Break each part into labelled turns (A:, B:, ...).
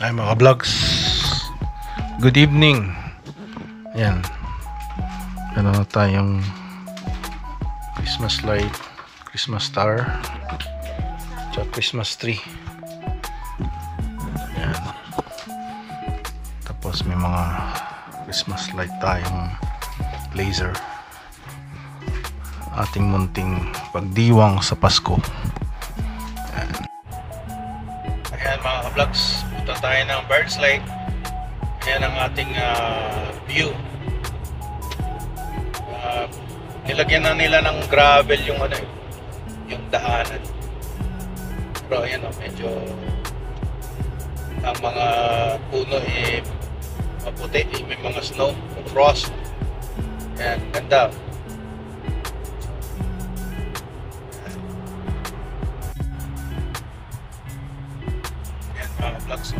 A: Ay mga vlogs, good evening. Ayan, ano na tayong Christmas light, Christmas star, tsaka Christmas tree. Ayan. Tapos may mga Christmas light tayong laser. Ating munting pagdiwang sa Pasko. Ayan mga ka-vlogs, punta tayo ng Birds Lake. Ayan ang ating view. Nilagyan na nila ng gravel yung yung daanan. Pero ayan medyo ang mga puno maputi, may mga snow, frost. Ayan, ganda. Mga vlogs,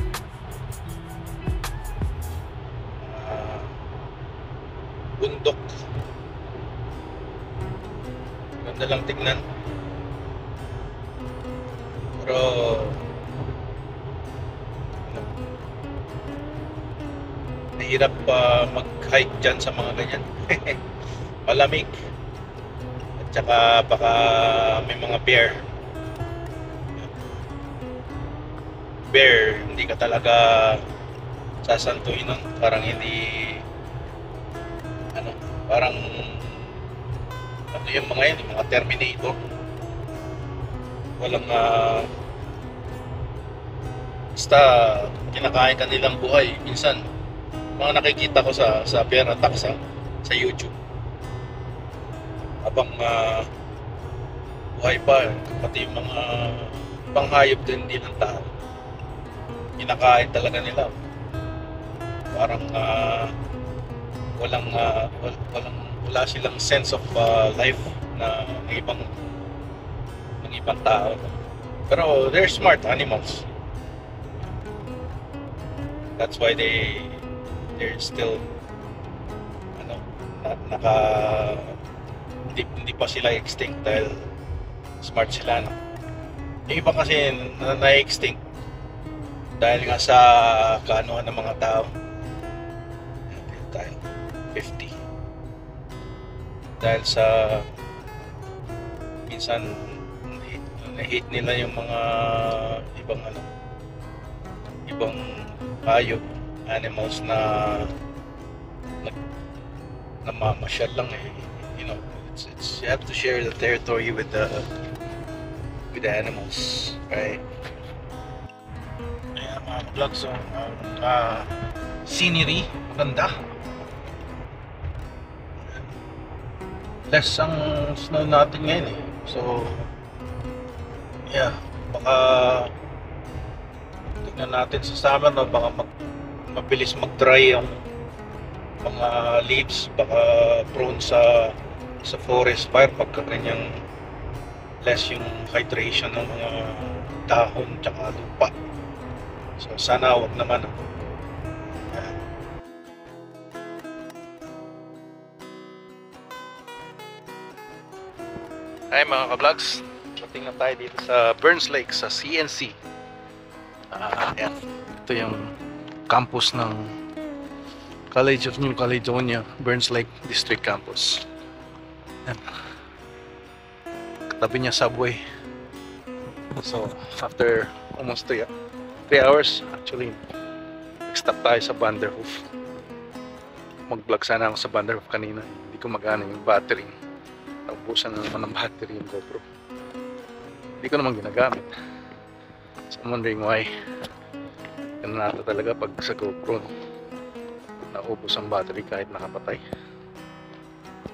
A: bundok, ganda lang tignan, pero nahirap mag-hike dyan sa mga ganyan. Malamig at saka baka may mga bear, hindi ka talaga sasantuin nun. Parang hindi parang yung mga yung mga Terminator, walang basta kinakain kanilang buhay. Minsan mga nakikita ko sa bear attacks sa YouTube, habang buhay pa, pati yung mga panghayop din, hindi ng tao, kinakain talaga nila. Parang wala silang sense of life na ng ibang tao. Pero they're smart animals. That's why they're still hindi pa sila extinct dahil smart sila, no? Yung iba kasi na-extinct dahil nga sa kaanuhan ng mga tao. Tayo 50 dahil sa minsan na-hate nila yung mga ibang hayop, animals na namamasyal lang it's you have to share the territory with the animals, right? Ayan mga vlogs, scenery maganda. Less ang snow natin ngayon so yeah, baka tignan natin sa summer, no? Baka mabilis mag-dry ang mga leaves, baka prone sa forest fire pagka ganyang less yung hydration ng mga dahon tsaka lupa. So sana wag naman. Hi mga ka-vlogs, pating na tayo dito sa Burns Lake sa CNC. Yan. Ito yung campus ng College of New Caledonia, Burns Lake District Campus. Yan. Katabi niya subway. So after almost 3 hours actually, nag-stop tayo sa Vanderhoof. Mag-vlog sana ako sa Vanderhoof kanina, hindi ko magana yung battery. Naubusan na naman ng battery yung GoPro. Hindi ko naman ginagamit. So I'm wondering why. Ganun nata talaga pag sa GoPro, naubos ang battery kahit nakapatay.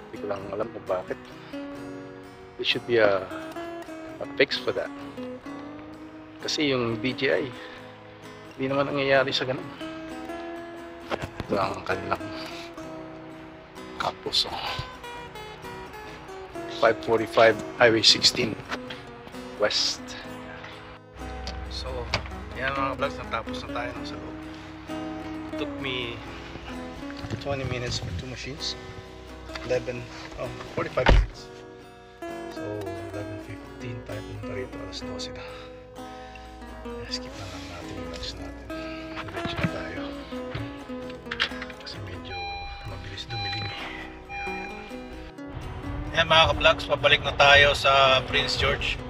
A: Hindi ko lang alam kung bakit. There should be a fix for that. Kasi yung DJI, hindi naman nangyayari sa ganun. Ito ang kanilang campus. 545 Highway 16 West. So, yan mga vlogs, natapos na tayo sa loob. It took me 20 minutes for 2 machines. 45 minutes. So, 11:15 tayo pumunta rito, alas 12 na. Skip na lang natin yung lunch natin. Diretso na tayo. Kasi medyo mabilis dumilim eh. Ayan mga ka-vlogs, pabalik na tayo sa Prince George.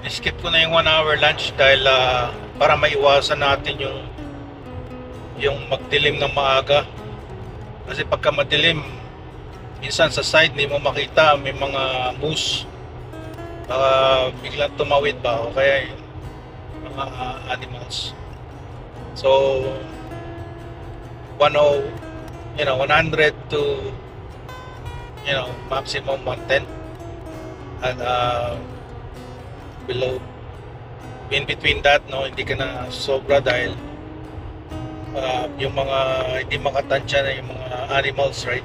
A: I-skip ko na yung 1 hour lunch dahil para maiwasan natin yung magdilim ng maaga. Kasi pagka madilim, minsan sa side hindi mo makita, may mga moose. Baka biglang tumawid ba o kaya yung mga animals. So 100 to maximum 110 and below, in between that hindi ka na sobra dahil yung mga hindi makatansya na yung mga animals, right?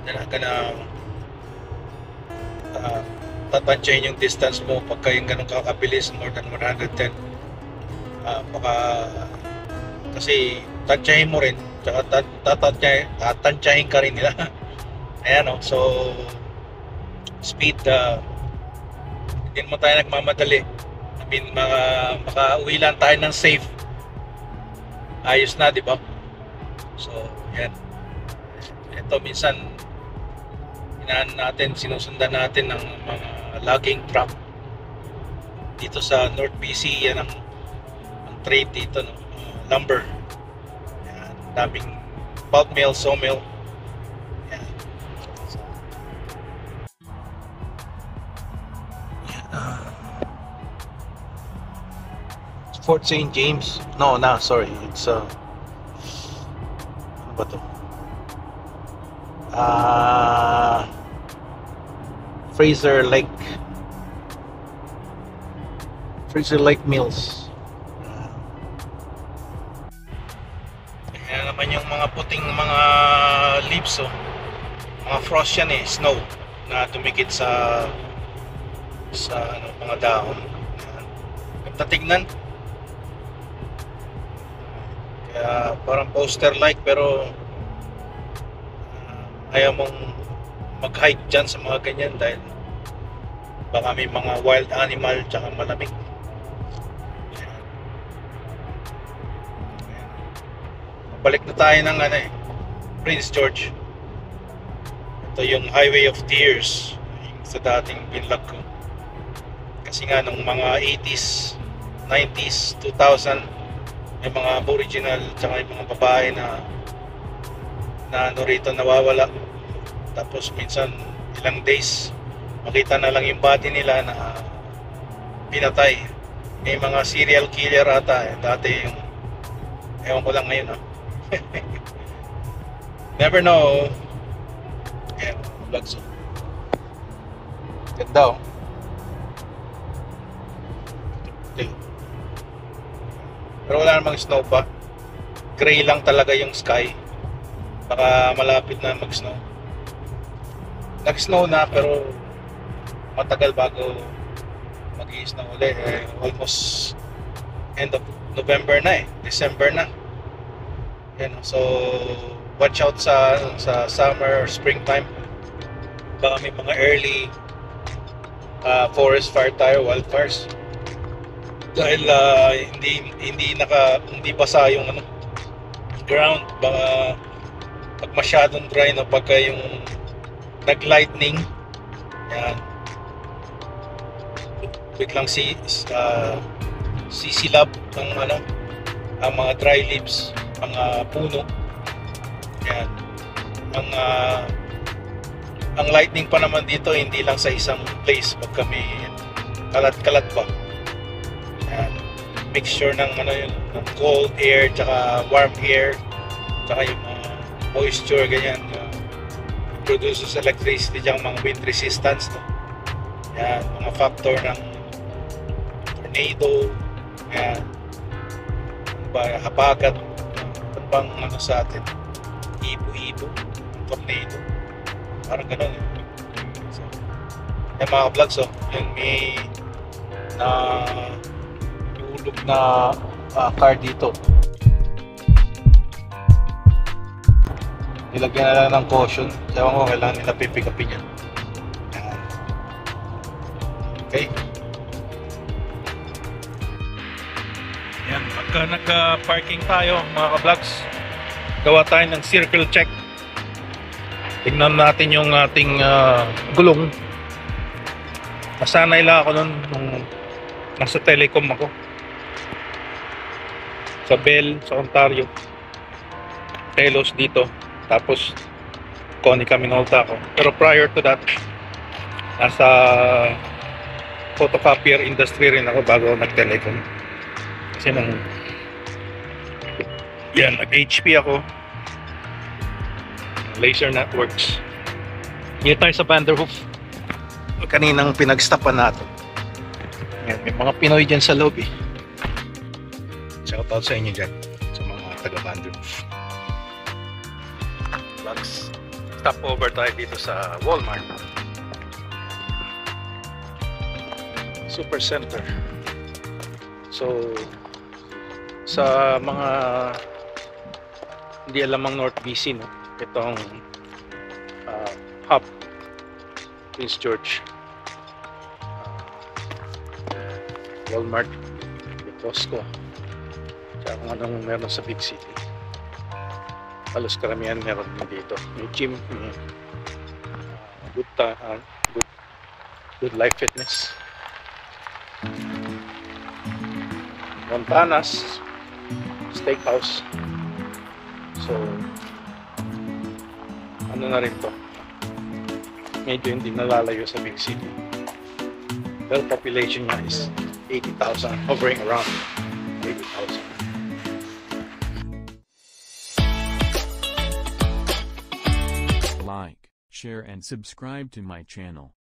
A: They're not gonna tatansyahin yung distance mo pagka yung ganun kakabilis, more than 110. Baka kasi tansyahin mo rin, tsaka tatansyahin ka rin nila. Ayan so speed, hindi mo tayo nagmamadali. I mean, makauwi lang tayo ng safe, ayos na, di ba? So yan, ito minsan sinusundan natin ng mga logging truck dito sa North BC. Yan ang trade dito, lumber. Yan, daming pulp mill, sawmill. Yan. So, Fort St. James. No, sorry. It's ano ba to? Fraser Lake Mills. Ayan naman yung mga puting mga leaves, mga frost yan snow na tumikit sa mga dahon. Ganda tignan. Kaya parang poster like, pero ayaw mong mag-hike dyan sa mga ganyan dahil baka may mga wild animal tsaka malamig. Balik na tayo ng Prince George. Ito yung Highway of Tears, sa dating binlog ko. Kasi nga nung mga 80s, 90s, 2000, may mga aboriginal tsaka yung mga babae na rito nawawala. Tapos minsan ilang days makita na lang yung body nila na pinatay. May mga serial killer ata dati yung, ewan ko lang ngayon never know. Ayan, vlogs. Ganda okay. Pero wala namang snow pa, gray lang talaga yung sky. Baka malapit na mag-snow. Nag-snow na pero matagal bago mag-i-snow ulit. Almost end of November na December na. So watch out sa summer or springtime. Baka may mga early forest fire tayo, wildfires. Dahil hindi basa yung ground. Baka pag masyadong dry pagka yung nag-lightning, yan, biglang sisilab ng ang mga dry leaves, mga puno. Yan, ang lightning pa naman dito hindi lang sa isang place, pagka may kalat-kalat pa. Yan, mixture ng ng cold air tsaka warm air tsaka yung moisture, ganyan, produces electricity dyan, mga wind resistance, yan, mga factor ng tornado, yan, habagat, bang sa atin, ibo, tornado, parang ganun So, yan mga vlogs, yung may hulog na car dito. Nilagyan na lang ng caution. Ewan ko, kailangan nila pipick-upin yan. Okay. Yan, Pagka nagka-parking tayo mga ka-vlogs, gawa tayo ng circle check. Tignan natin yung ating gulong. Nasanay lang ako nun nung nasa telecom ako. Sa Bell, sa Ontario. Telos dito. Tapos, Konica Minolta ako. Pero prior to that, nasa photocopier industry rin ako bago nag-telecom. Kasi nung yan, nag-HP ako. Laser Networks. Here tayo sa Vanderhoof. Kaninang pinag-stopan natin. Yan, may mga Pinoy dyan sa loob eh. Shout out sa inyo dyan, sa mga taga-Vanderhoof. Vlogs. Stop over tayo dito sa Walmart. Super Center. So, sa mga hindi alam ang North BC, no? Itong hub, Prince George, Walmart, Costco, tsaka kung anong meron sa big city. Halos karamihan meron din dito. May gym, may good life fitness. Montana's Steakhouse. So, ano na rin to, medyo hindi nalalayo sa big city, pero population niya is 80,000, hovering around 80,000.
B: Like, share and subscribe to my channel.